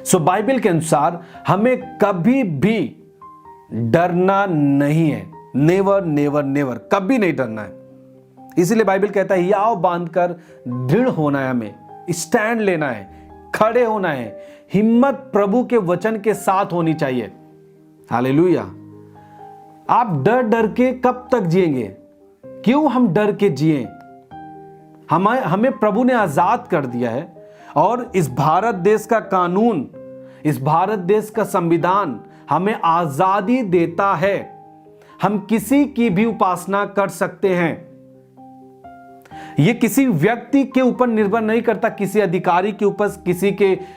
सो Bible के अनुसार हमें कभी भी डरना नहीं है। नेवर नेवर नेवर, कभी नहीं डरना है। इसीलिए बाइबल कहता है हियाव बांधकर दृढ़ होना है, हमें स्टैंड लेना है, खड़े होना है। हिम्मत प्रभु के वचन के साथ होनी चाहिए। हालेलुया। आप डर डर के कब तक जिएंगे? क्यों हम डर के जिए? हमें प्रभु ने आजाद कर दिया है, और इस भारत देश का कानून, इस भारत देश का संविधान हमें आजादी देता है। हम किसी की भी उपासना कर सकते हैं। यह किसी व्यक्ति के ऊपर निर्भर नहीं करता, किसी अधिकारी के ऊपर,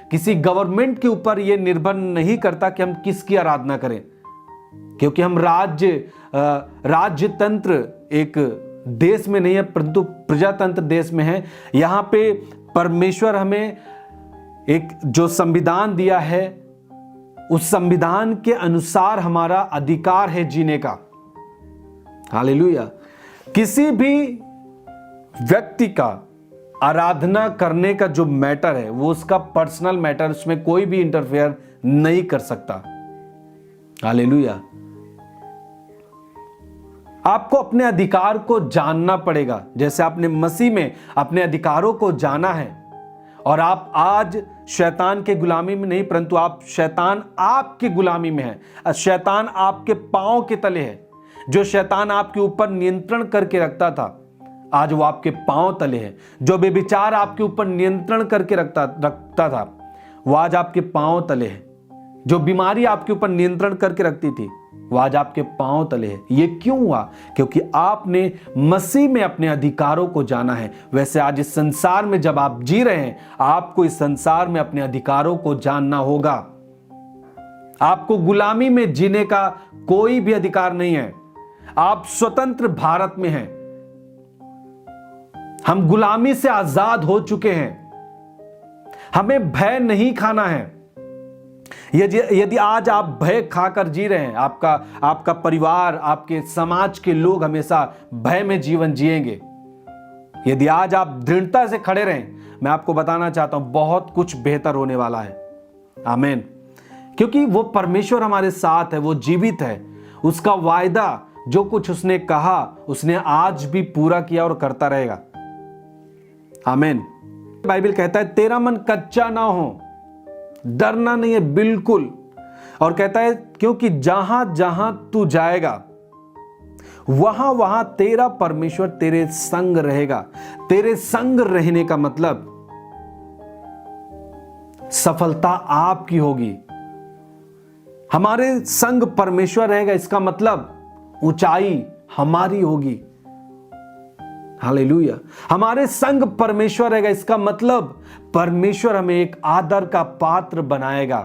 किसी गवर्नमेंट के ऊपर यह निर्भर नहीं करता कि हम किसकी आराधना करें, क्योंकि हम राज्य तंत्र एक देश में नहीं है, परंतु प्रजातंत्र देश में है। यहां पे परमेश्वर हमें एक जो संविधान दिया है, उस संविधान के अनुसार हमारा अधिकार है जीने का। हालेलुया। किसी भी व्यक्ति का आराधना करने का जो मैटर है वो उसका पर्सनल मैटर, उसमें कोई भी इंटरफेयर नहीं कर सकता। हालेलुया। आपको अपने अधिकार को जानना पड़ेगा, जैसे आपने मसीह में अपने अधिकारों को जाना है, और आप आज शैतान के गुलामी में नहीं, परंतु आप शैतान आपकी गुलामी में है। शैतान आपके पांव के तले है। जो शैतान आपके ऊपर नियंत्रण करके रखता था, आज वो आपके पांव तले है। जो बेविचार आपके ऊपर नियंत्रण करके रखता था, वो आज आपके पांव तले है। जो बीमारी आपके ऊपर नियंत्रण करके रखती थी, वो आज आपके पांव तले है। ये क्यों हुआ? क्योंकि आपने मसीह में अपने अधिकारों को जाना है। वैसे आज इस संसार में जब आप जी रहे हैं, आपको इस संसार में अपने अधिकारों को जानना होगा। आपको गुलामी में जीने का कोई भी अधिकार नहीं है। आप स्वतंत्र भारत में हैं। हम गुलामी से आजाद हो चुके हैं। हमें भय नहीं खाना है। यदि आज आप भय खाकर जी रहे हैं, आपका परिवार, आपके समाज के लोग हमेशा भय में जीवन जिएंगे। यदि आज आप दृढ़ता से खड़े रहें, मैं आपको बताना चाहता हूं बहुत कुछ बेहतर होने वाला है। आमीन। क्योंकि वो परमेश्वर हमारे साथ है, वो जीवित है। उसका वायदा, जो कुछ उसने कहा, उसने आज भी पूरा किया और करता रहेगा। आमीन। बाइबल कहता है तेरा मन कच्चा ना हो, डरना नहीं है बिल्कुल। और कहता है क्योंकि जहां जहां तू जाएगा, वहां वहां तेरा परमेश्वर तेरे संग रहेगा। तेरे संग रहने का मतलब सफलता आपकी होगी। हमारे संग परमेश्वर रहेगा, इसका मतलब ऊंचाई हमारी होगी। हालेलुया। हमारे संग परमेश्वर रहेगा, इसका मतलब परमेश्वर हमें एक आदर का पात्र बनाएगा।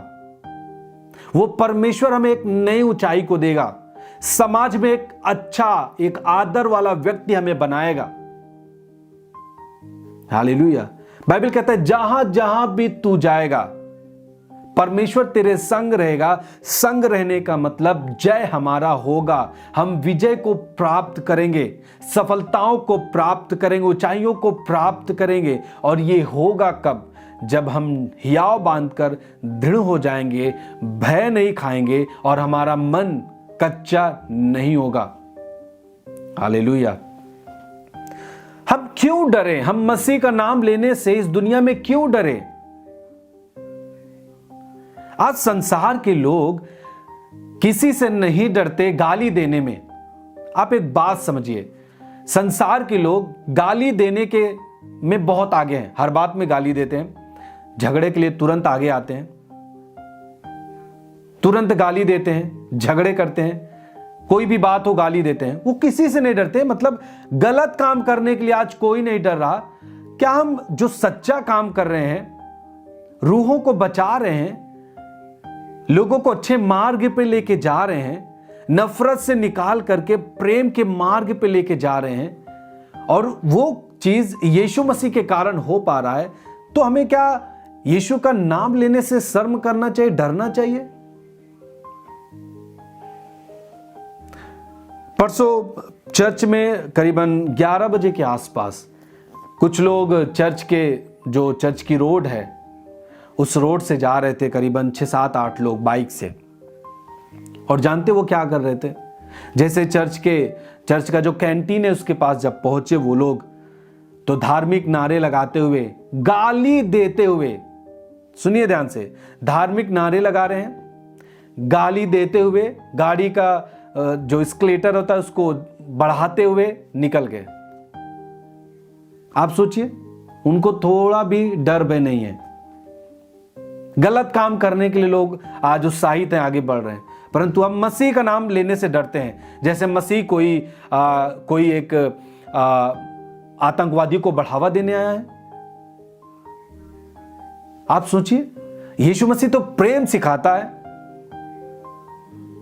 वो परमेश्वर हमें एक नई ऊंचाई को देगा। समाज में एक अच्छा, एक आदर वाला व्यक्ति हमें बनाएगा। हालेलुया। बाइबल कहता है जहां जहां भी तू जाएगा, परमेश्वर तेरे संग रहेगा। संग रहने का मतलब जय हमारा होगा। हम विजय को प्राप्त करेंगे, सफलताओं को प्राप्त करेंगे, ऊंचाइयों को प्राप्त करेंगे। और ये होगा कब? जब हम हियाव बांधकर दृढ़ हो जाएंगे, भय नहीं खाएंगे और हमारा मन कच्चा नहीं होगा। हालेलुया। हम क्यों डरे? हम मसीह का नाम लेने से इस दुनिया में क्यों डरे? आज संसार के लोग किसी से नहीं डरते गाली देने में। आप एक बात समझिए, संसार के लोग गाली देने के में बहुत आगे हैं। हर बात में गाली देते हैं। झगड़े के लिए तुरंत आगे आते हैं, तुरंत गाली देते हैं, झगड़े करते हैं। कोई भी बात हो गाली देते हैं। वो किसी से नहीं डरते। मतलब गलत काम करने के लिए आज कोई नहीं डर रहा। क्या हम जो सच्चा काम कर रहे हैं, रूहों को बचा रहे हैं, लोगों को अच्छे मार्ग पे लेके जा रहे हैं, नफरत से निकाल करके प्रेम के मार्ग पे लेके जा रहे हैं, और वो चीज यीशु मसीह के कारण हो पा रहा है, तो हमें क्या यीशु का नाम लेने से शर्म करना चाहिए, डरना चाहिए? परसों चर्च में करीबन 11 बजे के आसपास कुछ लोग चर्च की रोड है उस रोड से जा रहे थे, करीबन 6-7-8 लोग बाइक से। और जानते वो क्या कर रहे थे? जैसे चर्च का जो कैंटीन है उसके पास जब पहुंचे वो लोग, तो धार्मिक नारे लगाते हुए, गाली देते हुए, सुनिए ध्यान से, धार्मिक नारे लगा रहे हैं, गाली देते हुए गाड़ी का जो एस्केलेटर होता है उसको बढ़ाते हुए निकल गए। आप सोचिए, उनको थोड़ा भी डर भय नहीं है। गलत काम करने के लिए लोग आज उत्साहित हैं, आगे बढ़ रहे हैं, परंतु हम मसीह का नाम लेने से डरते हैं, जैसे मसीह कोई एक आतंकवादी को बढ़ावा देने आया है। आप सोचिए, यीशु मसीह तो प्रेम सिखाता है।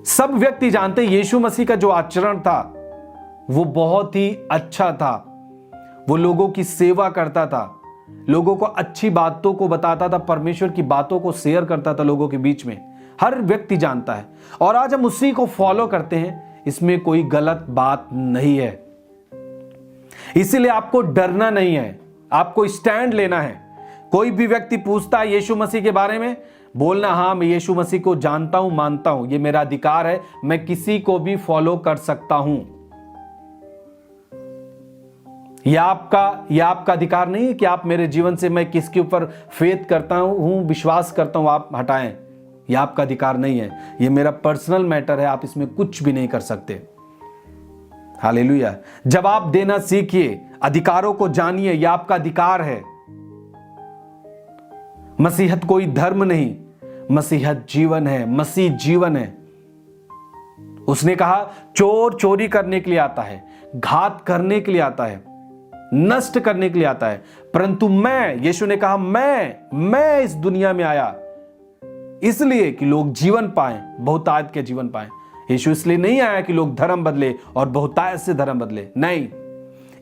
सब व्यक्ति जानते हैं यीशु मसीह का जो आचरण था वो बहुत ही अच्छा था। वो लोगों की सेवा करता था, लोगों को अच्छी बातों को बताता था, परमेश्वर की बातों को शेयर करता था लोगों के बीच में। हर व्यक्ति जानता है और आज हम उसी को फॉलो करते हैं, इसमें कोई गलत बात नहीं है। इसीलिए आपको डरना नहीं है, आपको स्टैंड लेना है। कोई भी व्यक्ति पूछता है यीशु मसीह के बारे में, बोलना हाँ मैं यीशु मसीह को जानता हूं, मानता हूं, ये मेरा अधिकार है, मैं किसी को भी फॉलो कर सकता हूं। यह आपका अधिकार नहीं है कि आप मेरे जीवन से मैं किसके ऊपर फेथ करता हूं, विश्वास करता हूं, आप हटाएं। यह आपका अधिकार नहीं है, यह मेरा पर्सनल मैटर है, आप इसमें कुछ भी नहीं कर सकते। हालेलुया। जब आप देना सीखिए, अधिकारों को जानिए, यह आपका अधिकार है। मसीहत कोई धर्म नहीं, मसीहत जीवन है, मसीह जीवन है। उसने कहा चोर चोरी करने के लिए आता है, घात करने के लिए आता है, नष्ट करने के लिए आता है, परंतु यीशु ने कहा मैं इस दुनिया में आया इसलिए कि लोग जीवन पाएं, बहुतायत के जीवन पाएं। यीशु इसलिए नहीं आया कि लोग धर्म बदले और बहुतायत से धर्म बदले, नहीं,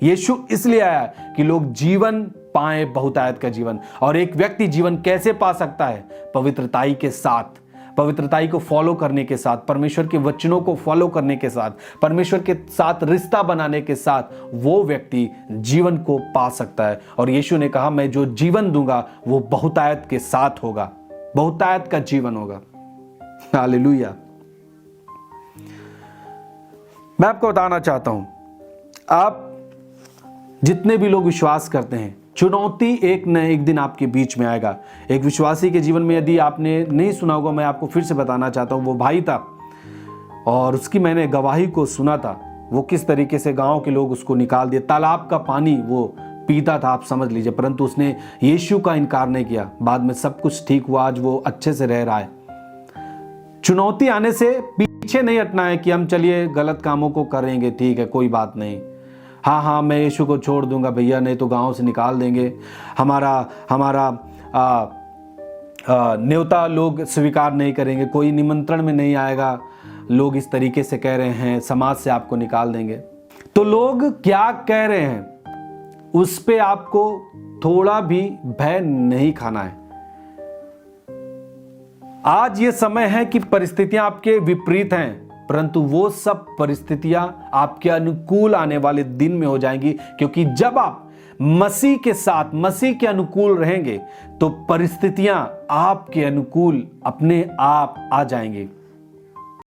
यीशु इसलिए आया कि लोग जीवन पाए, बहुतायत का जीवन। और एक व्यक्ति जीवन कैसे पा सकता है? पवित्रताई के साथ, पवित्रताई को फॉलो करने के साथ, परमेश्वर के वचनों को फॉलो करने के साथ, परमेश्वर के साथ रिश्ता बनाने के साथ वो व्यक्ति जीवन को पा सकता है। और यीशु ने कहा मैं जो जीवन दूंगा वो बहुतायत के साथ होगा, बहुतायत का जीवन होगा। हालेलुया। मैं आपको बताना चाहता हूं, आप जितने भी लोग विश्वास करते हैं, चुनौती एक न एक दिन आपके बीच में आएगा। एक विश्वासी के जीवन में, यदि आपने नहीं सुना होगा, मैं आपको फिर से बताना चाहता हूँ। वो भाई था और उसकी मैंने गवाही को सुना था, वो किस तरीके से गांव के लोग उसको निकाल दिए, तालाब का पानी वो पीता था, आप समझ लीजिए, परंतु उसने यीशु का इनकार नहीं किया। बाद में सब कुछ ठीक हुआ, आज वो अच्छे से रह रहा है। चुनौती आने से पीछे नहीं हटना है कि हम चलिए गलत कामों को करेंगे, ठीक है, कोई बात नहीं, हाँ मैं यीशु को छोड़ दूंगा भैया, नहीं तो गांव से निकाल देंगे, हमारा न्योता लोग स्वीकार नहीं करेंगे, कोई निमंत्रण में नहीं आएगा, लोग इस तरीके से कह रहे हैं, समाज से आपको निकाल देंगे। तो लोग क्या कह रहे हैं उस पे आपको थोड़ा भी भय नहीं खाना है। आज ये समय है कि परिस्थितियां आपके विपरीत हैं, परंतु वो सब परिस्थितियां आपके अनुकूल आने वाले दिन में हो जाएंगी, क्योंकि जब आप मसीह के साथ, मसीह के अनुकूल रहेंगे तो परिस्थितियां आपके अनुकूल अपने आप आ जाएंगी।